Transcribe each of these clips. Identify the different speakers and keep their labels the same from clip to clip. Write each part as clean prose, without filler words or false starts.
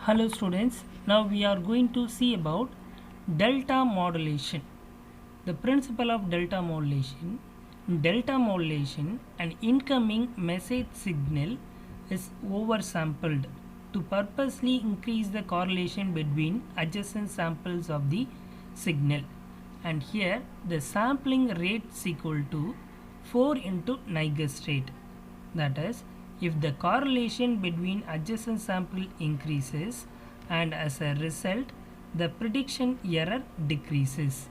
Speaker 1: Hello students, now we are going to see about delta modulation. The principle of delta modulation. In delta modulation, an incoming message signal is oversampled to purposely increase the correlation between adjacent samples of the signal. And here the sampling rate is equal to 4 into Nyquist rate. That is, if the correlation between adjacent sample increases and as a result the prediction error decreases.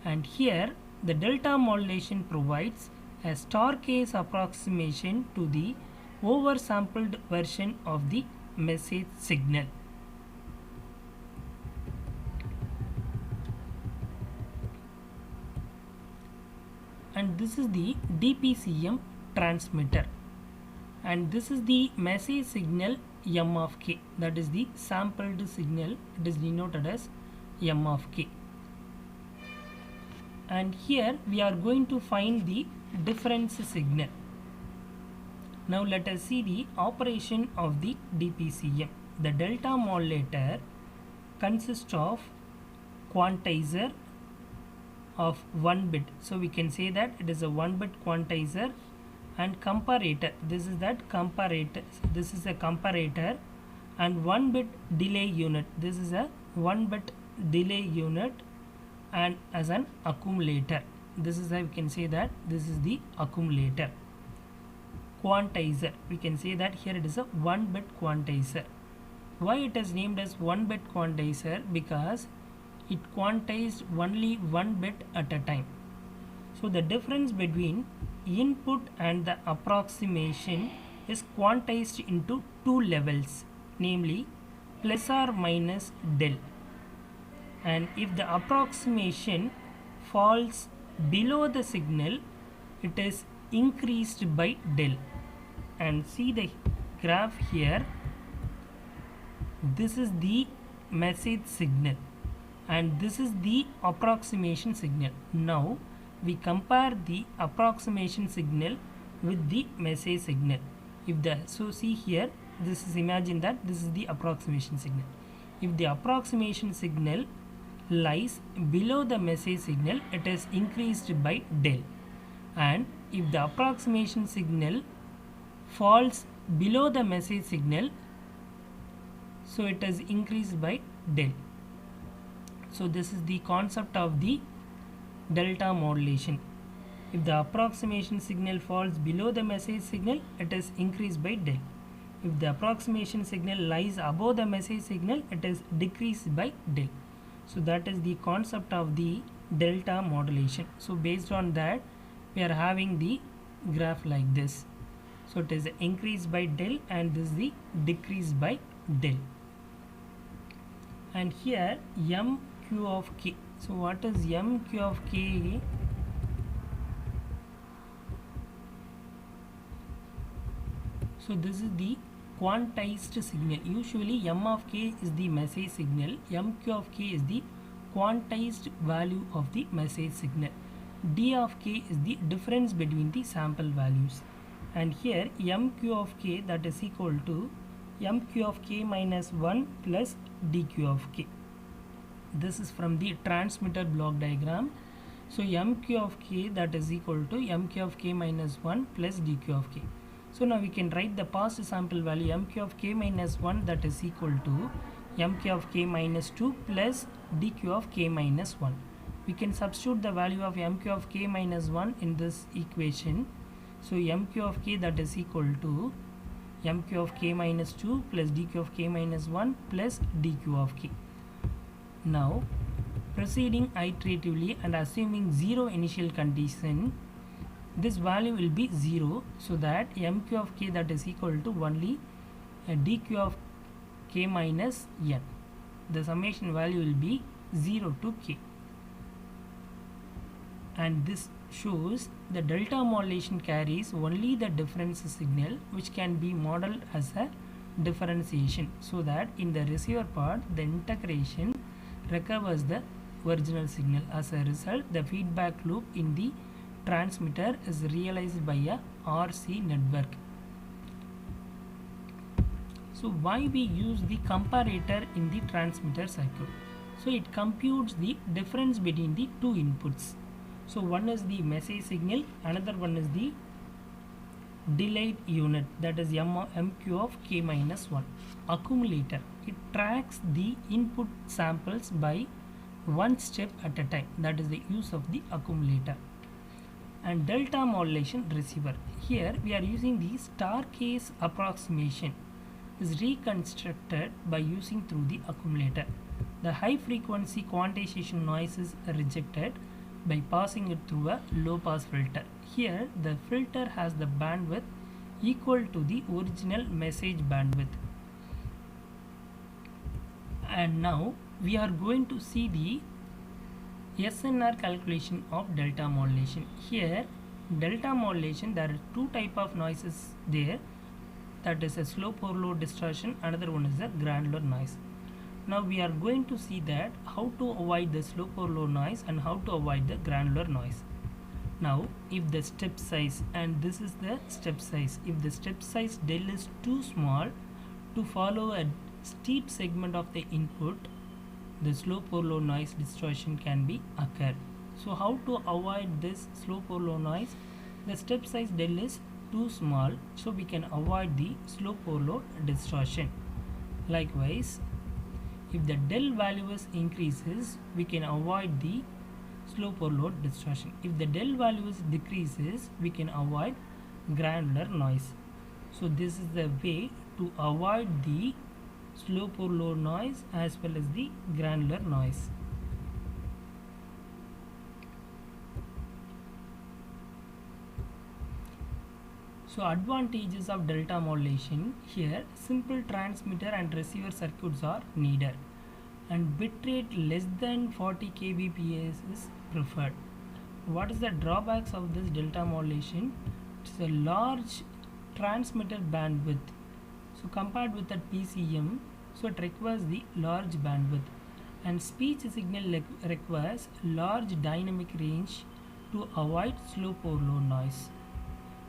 Speaker 1: And here the delta modulation provides a star case approximation to the oversampled version of the message signal. And this is the DPCM transmitter, and this is the message signal m of k, that is the sampled signal. It is denoted as m of k. And here we are going to find the difference signal. Now let us see the operation of the DPCM. The delta modulator consists of quantizer of 1 bit, so we can say that it is a 1 bit quantizer, and comparator, this is that comparator, this is a comparator, and 1 bit delay unit, this is a 1 bit delay unit, and as an accumulator, this is how we can say that this is the accumulator. Quantizer, we can say that here it is a 1 bit quantizer. Why it is named as 1 bit quantizer? Because it quantized only 1 bit at a time. So the difference between input and the approximation is quantized into two levels, namely plus or minus del. And if the approximation falls below the signal, it is increased by del. And see the graph here, this is the message signal and this is the approximation signal. Now we compare the approximation signal with the message signal. So see here, this is, imagine that this is the approximation signal. If the approximation signal lies below the message signal, it is increased by del, and if the approximation signal falls below the message signal, so it is increased by del. So this is the concept of the delta modulation. If the approximation signal falls below the message signal, it is increased by del. If the approximation signal lies above the message signal, it is decreased by del. So that is the concept of the delta modulation. So based on that, we are having the graph like this. So it is increased by del and this is the decreased by del. And here mq of k. So what is mq of k? So this is the quantized signal. Usually m of k is the message signal, mq of k is the quantized value of the message signal. D of k is the difference between the sample values. And here mq of k, that is equal to mq of k minus 1 plus dq of k. This is from the transmitter block diagram. So mq of k, that is equal to mq of k minus 1 plus dq of k. So now we can write the past sample value mq of k minus 1, that is equal to mq of k minus 2 plus dq of k minus 1. We can substitute the value of mq of k minus 1 in this equation. So mq of k, that is equal to mq of k minus 2 plus dq of k minus 1 plus dq of k. Now proceeding iteratively and assuming 0 initial condition, this value will be 0, so that mq of k, that is equal to only dq of k minus n. The summation value will be 0 to k. And this shows the delta modulation carries only the difference signal, which can be modeled as a differentiation, so that in the receiver part the integration recovers the original signal. As a result, the feedback loop in the transmitter is realized by a RC network. So why we use the comparator in the transmitter circuit? So it computes the difference between the two inputs. So one is the message signal, another one is the delayed unit, that is MQ of k minus 1. Accumulator, it tracks the input samples by one step at a time, that is the use of the accumulator. And delta modulation receiver, here we are using the star case approximation, is reconstructed by using through the accumulator. The high frequency quantization noise is rejected by passing it through a low pass filter. Here the filter has the bandwidth equal to the original message bandwidth. And now we are going to see the SNR calculation of delta modulation. Here delta modulation, there are two type of noises there, that is a slope overload distortion, another one is a granular noise. Now we are going to see that how to avoid the slope overload noise and how to avoid the granular noise. Now if the step size, and this is the step size, if the step size del is too small to follow a steep segment of the input, the slope overload noise distortion can be occur. So how to avoid this slope overload noise? The step size del is too small, so we can avoid the slope overload distortion. Likewise, if the del value is increases, we can avoid the slope overload distortion. If the del value is decreases, we can avoid granular noise. So this is the way to avoid the slope overload noise as well as the granular noise. So advantages of delta modulation, here simple transmitter and receiver circuits are needed and bitrate less than 40 kbps is preferred. What is the drawbacks of this delta modulation? It's a large transmitter bandwidth. So compared with that PCM, so it requires the large bandwidth, and speech signal requires large dynamic range to avoid slope overload noise.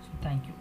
Speaker 1: So thank you.